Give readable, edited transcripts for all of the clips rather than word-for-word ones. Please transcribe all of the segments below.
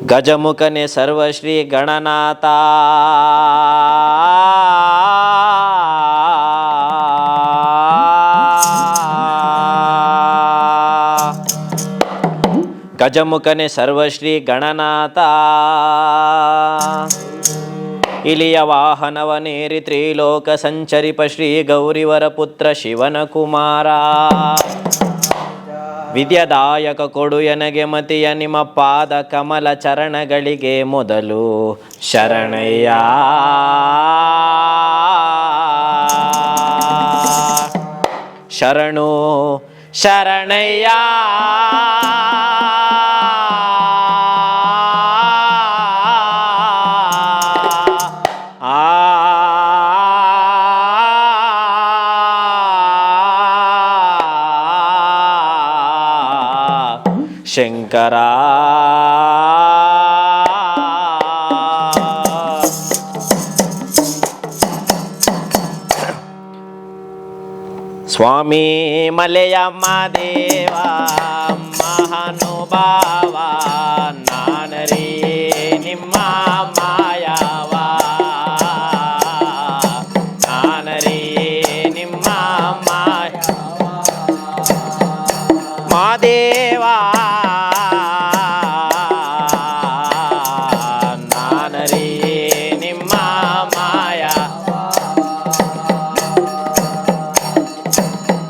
ಗಜಮುಖನೆ ಸರ್ವಶ್ರೀ ಗಣನಾಥ ಗಜಮುಖನೆ ಸರ್ವಶ್ರೀ ಗಣನಾಥ ಇಲಿಯ ವಾಹನವನೇರಿ ತ್ರಿಲೋಕ ಸಂಚರಿಪ ಶ್ರೀ ಗೌರಿವರ ಪುತ್ರ ಶಿವನ ಕುಮಾರ ವಿದ್ಯದಾಯಕ ಕೊಡು ಎನಗೆ ಮತಿಯ ನಿಮ್ಮ ಪಾದ ಕಮಲ ಚರಣಗಳಿಗೆ ಮೊದಲು ಶರಣಯ್ಯ ಶರಣು ಶರಣಯ್ಯ ಶಂಕರ ಸ್ವಾಮಿ ಮಲೆಯ ಮಾದೇವ ಮಹಾನುಭಾವ ನಾನರೇ ನಿಮ್ಮ ಮಾಯವ ನಾನರೇ ನಿಮ್ಮ ಮಾಯವ ಮಾದೇವ ನಾನರೇ ನಿಮ್ಮ ಮಾಯ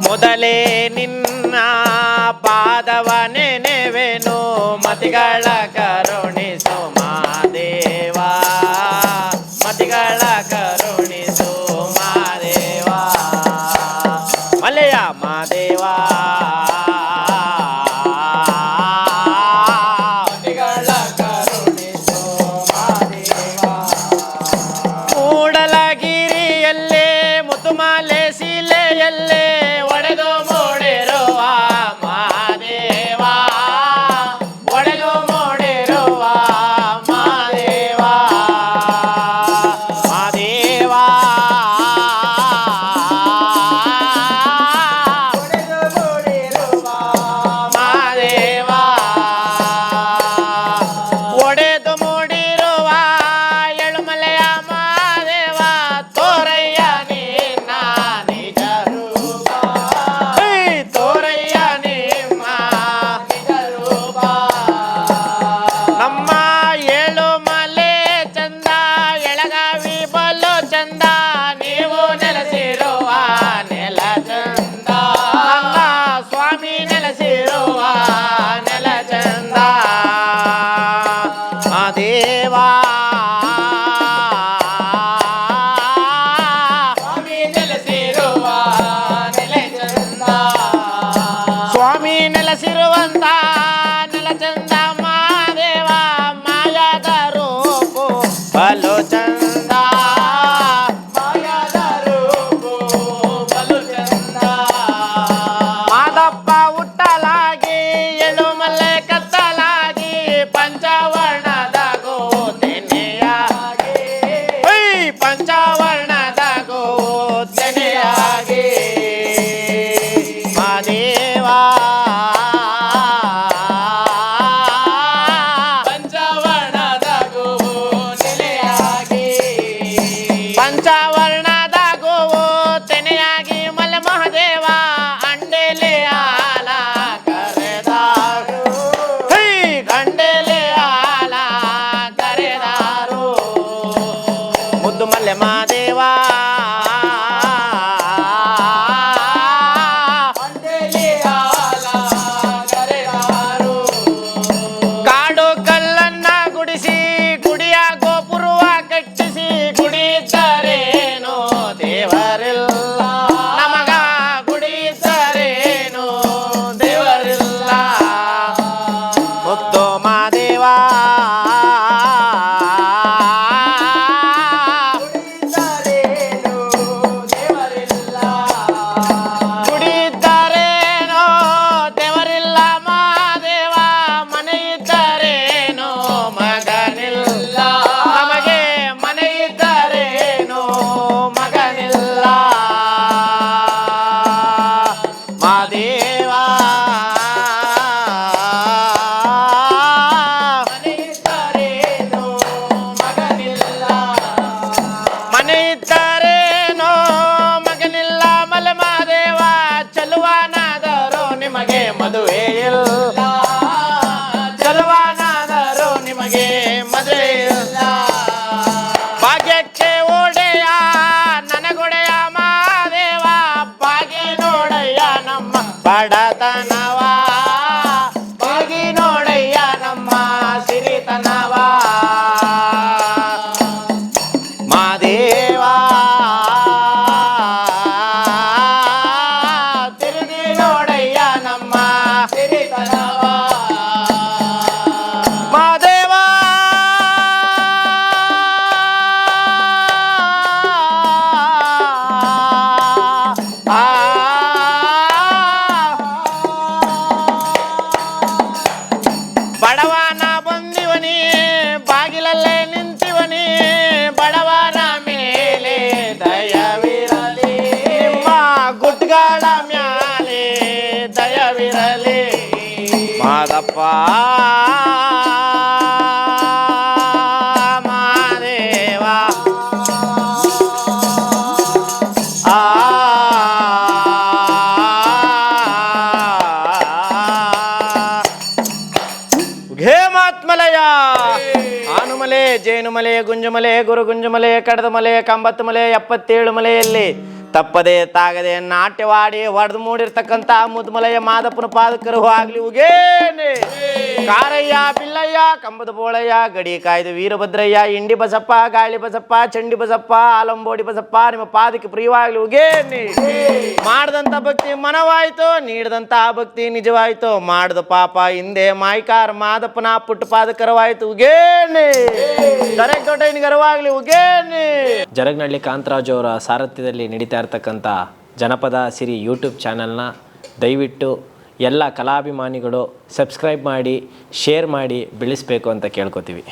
ಮೊದಲೇ ನಿನ್ನ ಪಾದವ ನೆನೆವೆನು ಮತಿಗಳ ಕರುಣಿಸು ಮಾದೇವ ಮತಿಗಳ ಕರುಣಿಸು ಮಾದೇವ ಮಲೆಯ ಮಾದೇವ ಮತಿಗಳ ಕರುಣಿಸು ಮಾದೇವ ಮೂಡಲಗಿರಿಯಲ್ಲೇ ಮುತುಮಾಲೆ ಶಿಲೆಯಲ್ಲೇ ಒಡೆದು ಮೂಡಿರುವ ಮಾದೇವ ಒಡೆದು ಮೂಡಿರುವ ಮಾದೇವ ಮಾದೇವ ಒಡೆದು ಮೂಡಿರುವ ಮಾದೇವ ಒಡೆದು ಮೂಡಿರುವ ಎಳುಮಲೆಯ ಮಾದೇವ ತೋರಯ್ಯ ನಿನ್ನ ನಿಜ ರೂಪ ತೋರಯ್ಯ ನಿಮ್ಮ ನಿಜ ರೂಪ ನಮ್ಮ ಏಳುಮಲೆ ಚಂದ ಎಳಗಾವಿ ಬಲು ಚಂದ ನೀವು ನೆಲೆಸಿರುವ ನೆಲ ಚಂದ ನಮ್ಮ ಸ್ವಾಮಿ ನೆಲೆಸಿರುವ ನೆಲ ಚಂದ ಮಾದೇವ ಸ್ವಾಮಿ ನೆಲೆಸಿರುವ ನೆಲೆ ಚಂದ ಸ್ವಾಮಿ ನೆಲೆಸಿರುವಂತ ನೆಲ ಚಂದ ಮಾದೇವ ಮಾಯದ ರೂಪು ಬಲು ಚಂದ ಮಾಯದ ರೂಪು ಬಲು ಚಂದ ಮಾದಪ್ಪ ಹುಟ್ಟಲಾಗಿ ಎಳುಮಲೆ ಕತ್ತಲಾಗಿ ಪಂಚವರ್ಣದ ಗೋತೆನೆಯಾಗಿ ಪಂಚವರ್ಣದ ಗೋತೆನೆಯಾಗಿ ಅಪ್ಪ ಮಾದೇವ ಘೇಮಾತ್ಮಲಯ ಆನುಮಲೆ ಜೇನುಮಲೆ ಗುಂಜುಮಲೆ ಗುರುಗುಂಜುಮಲೆ ಕಡದಮಲೆ ಕಂಬತ್ತು ಮಲೆ 77 ಮಲೆಯಲ್ಲಿ ತಪ್ಪದೆ ತಾಗದೆ ನಾಟ್ಯವಾಡಿ ಹೊಡೆದು ಮೂಡಿರ್ತಕ್ಕಂಥ ಮುದ್ಮಲಯ ಮಾದಪ್ಪನ ಪಾದಕರು ಆಗ್ಲಿ ಉಗೇನೆ ಕಾರಯ್ಯ ಬಿಲ್ಲಯ್ಯ ಕಂಬದ ಬೋಳಯ್ಯ ಗಡಿ ಕಾಯ್ದು ವೀರಭದ್ರಯ್ಯ ಇಂಡಿ ಬಸಪ್ಪ ಗಾಳಿ ಬಸಪ್ಪ ಚಂಡಿ ಬಸಪ್ಪ ಆಲಂಬೋಡಿ ಬಸಪ್ಪ ನಿಮ್ಮ ಪಾದಕ್ಕೆ ಪ್ರಿಯವಾಗ್ಲಿ ಉಗೇನೆ ಮಾಡದಂತ ಭಕ್ತಿ ಮನವಾಯ್ತು ನೀಡದಂತ ಭಕ್ತಿ ನಿಜವಾಯ್ತು ಮಾಡದ ಪಾಪ ಹಿಂದೆ ಮಾಯ್ಕಾರ ಮಾದಪ್ಪನ ಪುಟ್ಟ ಪಾದಕರವಾಯ್ತು ಉಗೇನೆ ದರೆಕ್ ದೊಡ್ಡ ಗರವಾಗ್ಲಿ ಉಗೇನೆ. ಜರಗ್ನಳ್ಳಿ ಕಾಂತರಾಜು ಅವರ ಸಾರಥ್ಯದಲ್ಲಿ ನಡೀತಾ ಇರ್ತಕ್ಕಂಥ ಜನಪದ ಸಿರಿ ಯೂಟ್ಯೂಬ್ ಚಾನಲ್ನ ದಯವಿಟ್ಟು ಎಲ್ಲ ಕಲಾಭಿಮಾನಿಗಳು ಸಬ್ಸ್ಕ್ರೈಬ್ ಮಾಡಿ ಶೇರ್ ಮಾಡಿ ಬೆಳೆಸಬೇಕು ಅಂತ ಕೇಳ್ಕೊತೀವಿ.